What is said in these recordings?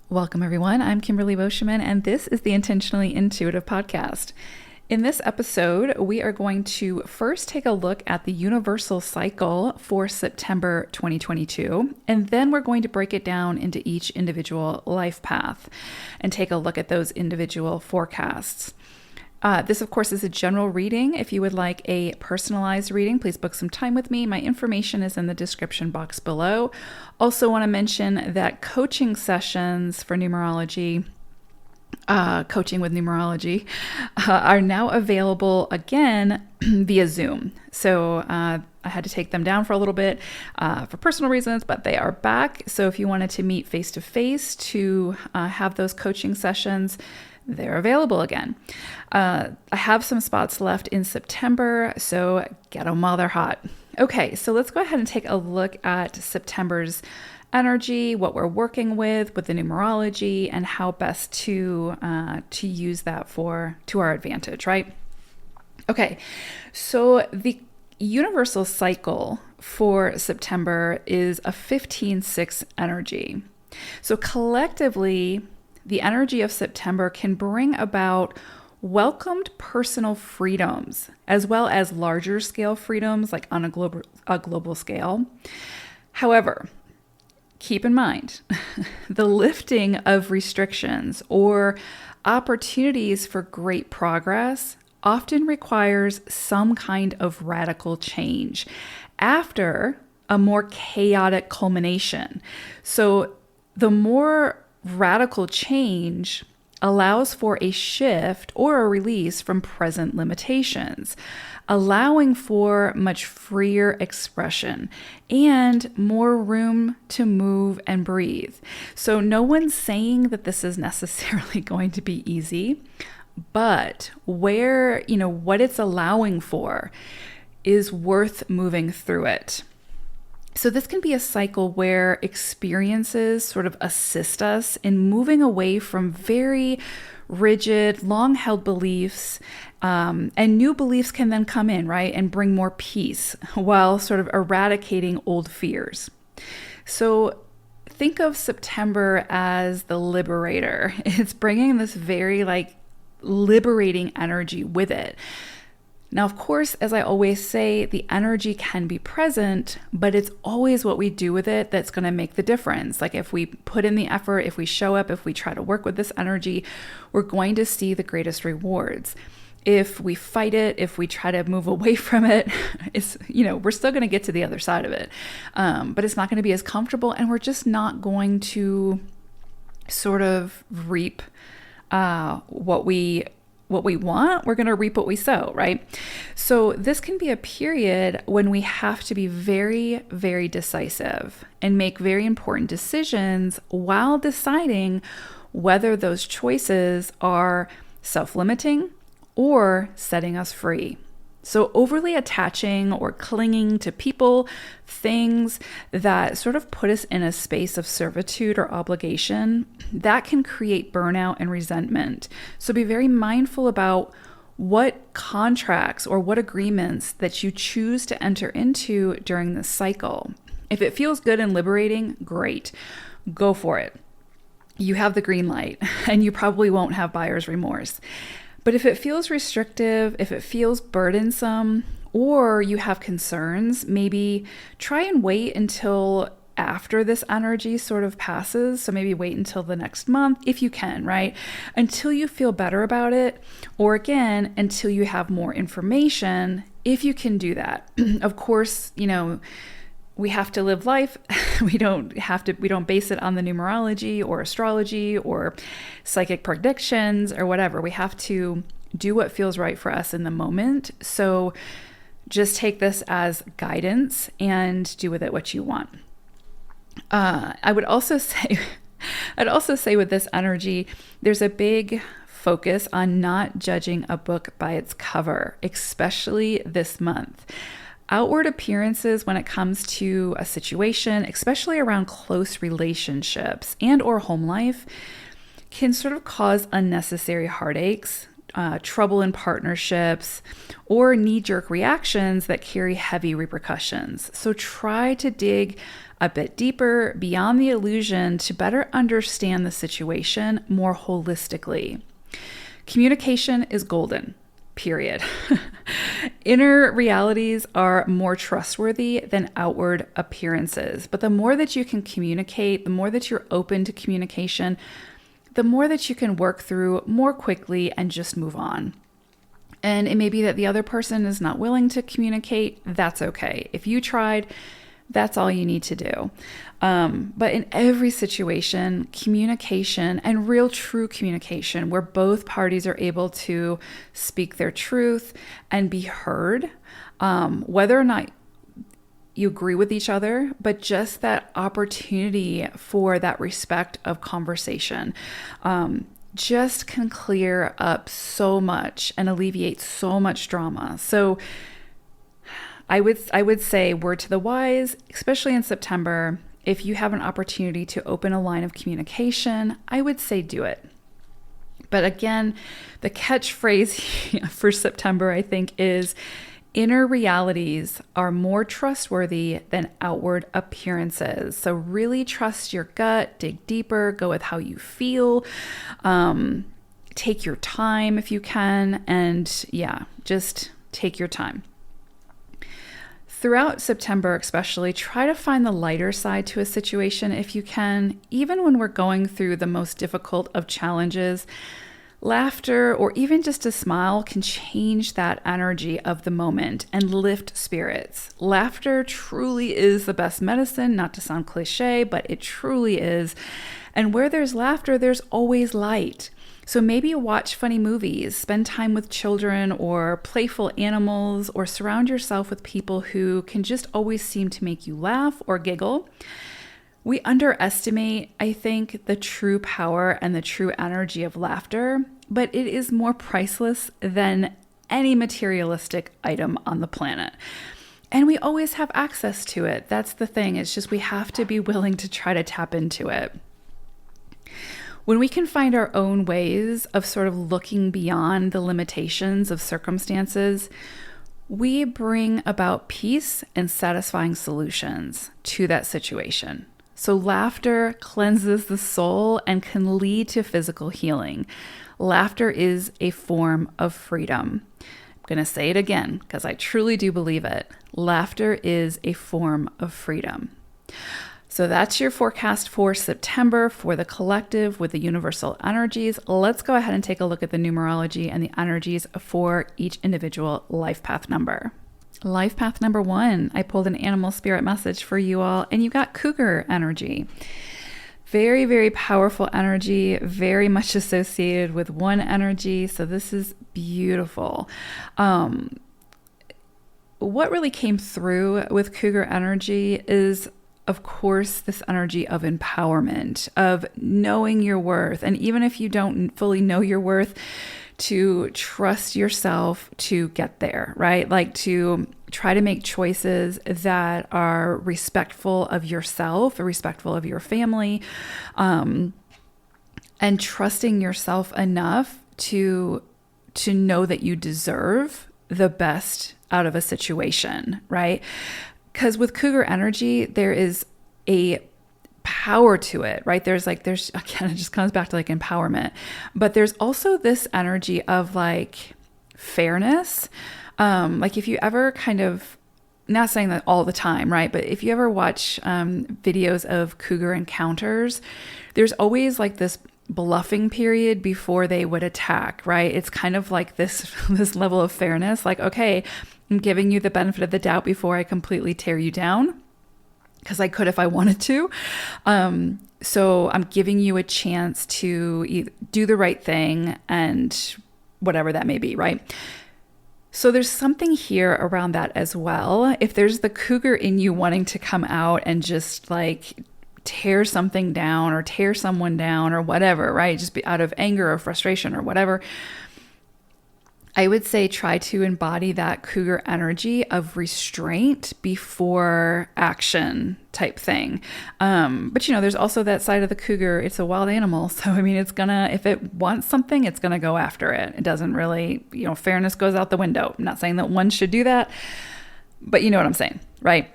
Welcome, everyone. I'm Kimberly Boscheman, and this is the Intentionally Intuitive podcast. In this episode, we are going to first take a look at the universal cycle for September 2022, and then we're going to break it down into each individual life path and take a look at those individual forecasts. This, of course, is a general reading. If you would like a personalized reading, please book some time with me. My information is in the description box below. Also want to mention that coaching sessions for numerology, coaching with numerology, are now available again via Zoom. So I had to take them down for a little bit for personal reasons, but they are back. So if you wanted to meet face-to-face to have those coaching sessions, they're available again. I have some spots left in September, so get them while they're hot. Okay, so let's go ahead and take a look at September's energy, what we're working with the numerology, and how best to use that to our advantage, right? Okay, so the universal cycle for September is a 15-6 energy. So collectively, the energy of September can bring about welcomed personal freedoms, as well as larger scale freedoms, like on a global scale. However, keep in mind, the lifting of restrictions or opportunities for great progress often requires some kind of radical change after a more chaotic culmination. So the more radical change allows for a shift or a release from present limitations, allowing for much freer expression and more room to move and breathe. So no one's saying that this is necessarily going to be easy, but what it's allowing for is worth moving through it. So this can be a cycle where experiences sort of assist us in moving away from very rigid, long-held beliefs, and new beliefs can then come in, right, and bring more peace while sort of eradicating old fears. So think of September as the liberator. It's bringing this very liberating energy with it. Now, of course, as I always say, the energy can be present, but it's always what we do with it that's going to make the difference. Like if we put in the effort, if we show up, if we try to work with this energy, we're going to see the greatest rewards. If we fight it, if we try to move away from it, we're still going to get to the other side of it. But it's not going to be as comfortable, and we're just not going to sort of reap what we want. We're going to reap what we sow, right? So this can be a period when we have to be very, very decisive and make very important decisions while deciding whether those choices are self-limiting or setting us free. So overly attaching or clinging to people, things that sort of put us in a space of servitude or obligation, that can create burnout and resentment. So be very mindful about what contracts or what agreements that you choose to enter into during this cycle. If it feels good and liberating, great, go for it. You have the green light, and you probably won't have buyer's remorse. But if it feels restrictive, if it feels burdensome, or you have concerns, maybe try and wait until after this energy sort of passes. So maybe wait until the next month, if you can, right? Until you feel better about it, or again, until you have more information, if you can do that. Of course, we have to live life. We don't base it on the numerology or astrology or psychic predictions or whatever. We have to do what feels right for us in the moment. So just take this as guidance and do with it what you want. I'd also say with this energy, there's a big focus on not judging a book by its cover, especially this month. Outward appearances when it comes to a situation, especially around close relationships and or home life, can sort of cause unnecessary heartaches, trouble in partnerships, or knee-jerk reactions that carry heavy repercussions. So try to dig a bit deeper beyond the illusion to better understand the situation more holistically. Communication is golden, period. Inner realities are more trustworthy than outward appearances. But the more that you can communicate, the more that you're open to communication, the more that you can work through more quickly and just move on. And it may be that the other person is not willing to communicate. That's okay. If you tried, that's all you need to do. But in every situation, communication and real true communication where both parties are able to speak their truth and be heard, whether or not you agree with each other, but just that opportunity for that respect of conversation, just can clear up so much and alleviate so much drama. So I would say, word to the wise, especially in September, if you have an opportunity to open a line of communication, I would say do it. But again, the catchphrase for September, I think, is inner realities are more trustworthy than outward appearances. So really trust your gut, dig deeper, go with how you feel, take your time if you can, and just take your time. Throughout September especially, try to find the lighter side to a situation if you can. Even when we're going through the most difficult of challenges, laughter or even just a smile can change that energy of the moment and lift spirits. Laughter truly is the best medicine, not to sound cliche, but it truly is. And where there's laughter, there's always light. So maybe watch funny movies, spend time with children or playful animals, or surround yourself with people who can just always seem to make you laugh or giggle. We underestimate, I think, the true power and the true energy of laughter, but it is more priceless than any materialistic item on the planet. And we always have access to it. That's the thing. It's just we have to be willing to try to tap into it. When we can find our own ways of sort of looking beyond the limitations of circumstances, we bring about peace and satisfying solutions to that situation. So laughter cleanses the soul and can lead to physical healing. Laughter is a form of freedom. I'm going to say it again because I truly do believe it. Laughter is a form of freedom. So that's your forecast for September for the collective with the universal energies. Let's go ahead and take a look at the numerology and the energies for each individual life path number. Life path number 1, I pulled an animal spirit message for you all, and you got cougar energy. Very, very powerful energy, very much associated with one energy. So this is beautiful. What really came through with cougar energy is, of course, this energy of empowerment, of knowing your worth. And even if you don't fully know your worth, to trust yourself to get there, right? Like to try to make choices that are respectful of yourself, or respectful of your family, and trusting yourself enough to know that you deserve the best out of a situation, right? Because with cougar energy, there is a power to it, right? There's again, it just comes back to like empowerment, but there's also this energy of like fairness. Like if you ever kind of, not saying that all the time, right? But if you ever watch videos of cougar encounters, there's always like this bluffing period before they would attack, right? It's kind of like this level of fairness, like, okay, I'm giving you the benefit of the doubt before I completely tear you down, because I could if I wanted to. So I'm giving you a chance to do the right thing and whatever that may be, right? So there's something here around that as well. If there's the cougar in you wanting to come out and just like tear something down or tear someone down or whatever, right? Just be out of anger or frustration or whatever. I would say try to embody that cougar energy of restraint before action type thing. But there's also that side of the cougar. It's a wild animal. So, I mean, if it wants something, it's going to go after it. It doesn't really, fairness goes out the window. I'm not saying that one should do that, but you know what I'm saying, right?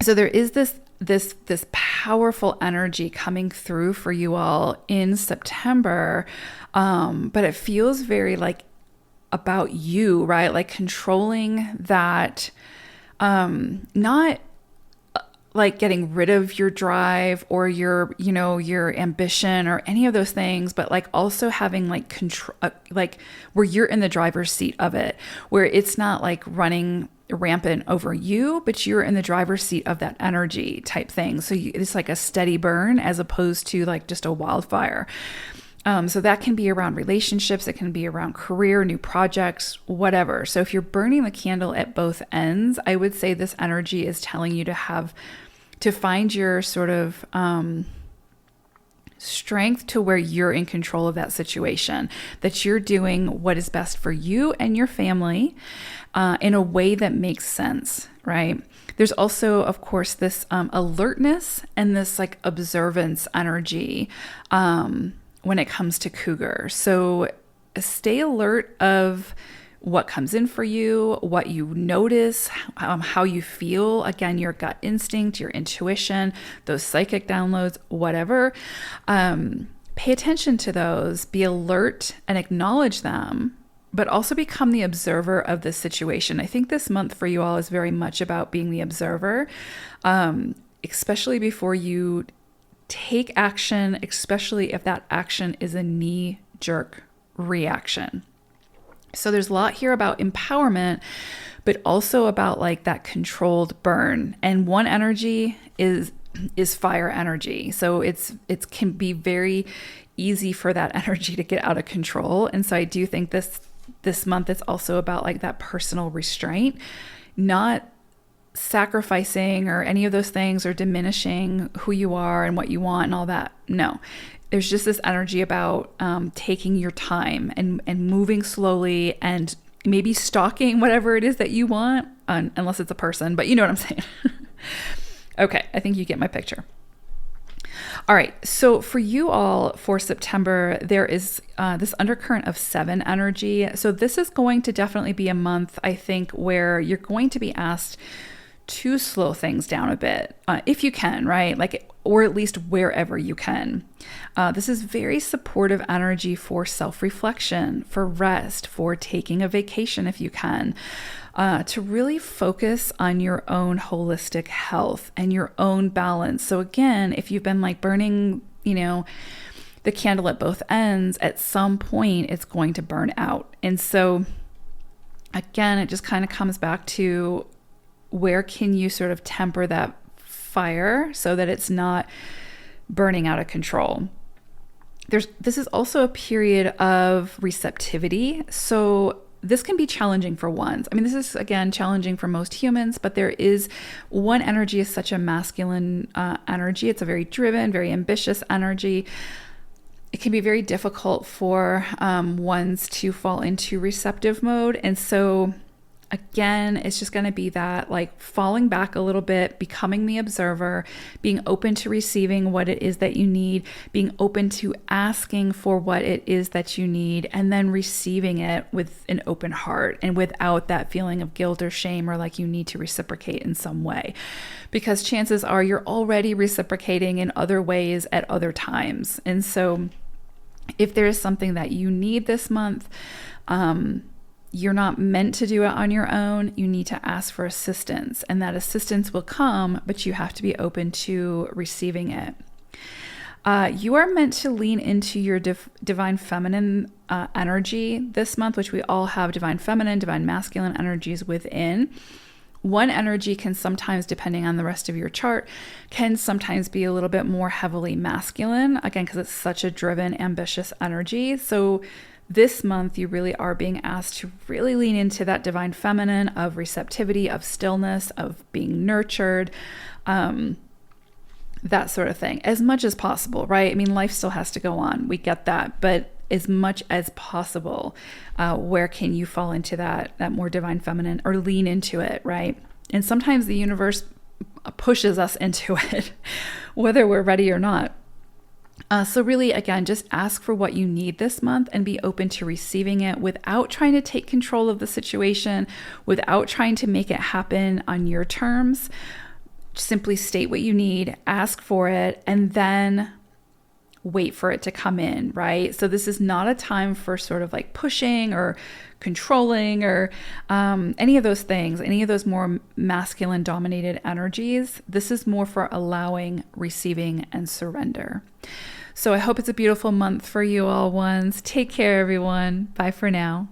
So there is this this powerful energy coming through for you all in September. But it feels very like about you, right? Like controlling that, not like getting rid of your drive or your ambition or any of those things, but like also having like control, like where you're in the driver's seat of it, where it's not like running rampant over you, but you're in the driver's seat of that energy type thing. So it's like a steady burn as opposed to like just a wildfire. So that can be around relationships. It can be around career, new projects, whatever. So if you're burning the candle at both ends, I would say this energy is telling you to find your sort of strength to where you're in control of that situation, that you're doing what is best for you and your family in a way that makes sense, right? There's also, of course, this alertness and this like observance energy when it comes to Cougar. So stay alert of what comes in for you, what you notice, how you feel. Again, your gut instinct, your intuition, those psychic downloads, whatever. Pay attention to those, be alert and acknowledge them, but also become the observer of the situation. I think this month for you all is very much about being the observer, especially before you take action, especially if that action is a knee-jerk reaction. So there's a lot here about empowerment, but also about like that controlled burn. And one energy is fire energy. So it can be very easy for that energy to get out of control. And so I do think this month it's also about like that personal restraint, not sacrificing or any of those things or diminishing who you are and what you want and all that. No, there's just this energy about taking your time and moving slowly and maybe stalking whatever it is that you want, unless it's a person, but you know what I'm saying. Okay, I think you get my picture. All right, so for you all for September, there is this undercurrent of 7 energy. So this is going to definitely be a month, I think, where you're going to be asked to slow things down a bit, if you can, right? Like, or at least wherever you can. This is very supportive energy for self-reflection, for rest, for taking a vacation if you can, to really focus on your own holistic health and your own balance. So again, if you've been like burning, the candle at both ends, at some point it's going to burn out. And so again, it just kind of comes back to where can you sort of temper that fire so that it's not burning out of control. This is also a period of receptivity. So this can be challenging for ones. I mean, this is, again, challenging for most humans, but there is one energy is such a masculine energy. It's a very driven, very ambitious energy. It can be very difficult for ones to fall into receptive mode. And so again, it's just going to be that like falling back a little bit, becoming the observer, being open to receiving what it is that you need, being open to asking for what it is that you need, and then receiving it with an open heart and without that feeling of guilt or shame or like you need to reciprocate in some way. Because chances are you're already reciprocating in other ways at other times. And so if there is something that you need this month, you're not meant to do it on your own. You need to ask for assistance, and that assistance will come, but you have to be open to receiving it. You are meant to lean into your divine feminine energy this month, which we all have divine feminine, divine masculine energies within. One energy can sometimes, depending on the rest of your chart, can sometimes be a little bit more heavily masculine, again, because it's such a driven, ambitious energy. So this month, you really are being asked to really lean into that divine feminine of receptivity, of stillness, of being nurtured, that sort of thing, as much as possible, right? I mean, life still has to go on. We get that, but as much as possible, where can you fall into that more divine feminine or lean into it, right? And sometimes the universe pushes us into it, whether we're ready or not. So really, again, just ask for what you need this month and be open to receiving it without trying to take control of the situation, without trying to make it happen on your terms. simply state what you need, ask for it, and then wait for it to come in, right? So this is not a time for sort of like pushing or controlling or any of those things, any of those more masculine dominated energies. This is more for allowing, receiving, and surrender. So I hope it's a beautiful month for you all ones. Take care, everyone. Bye for now.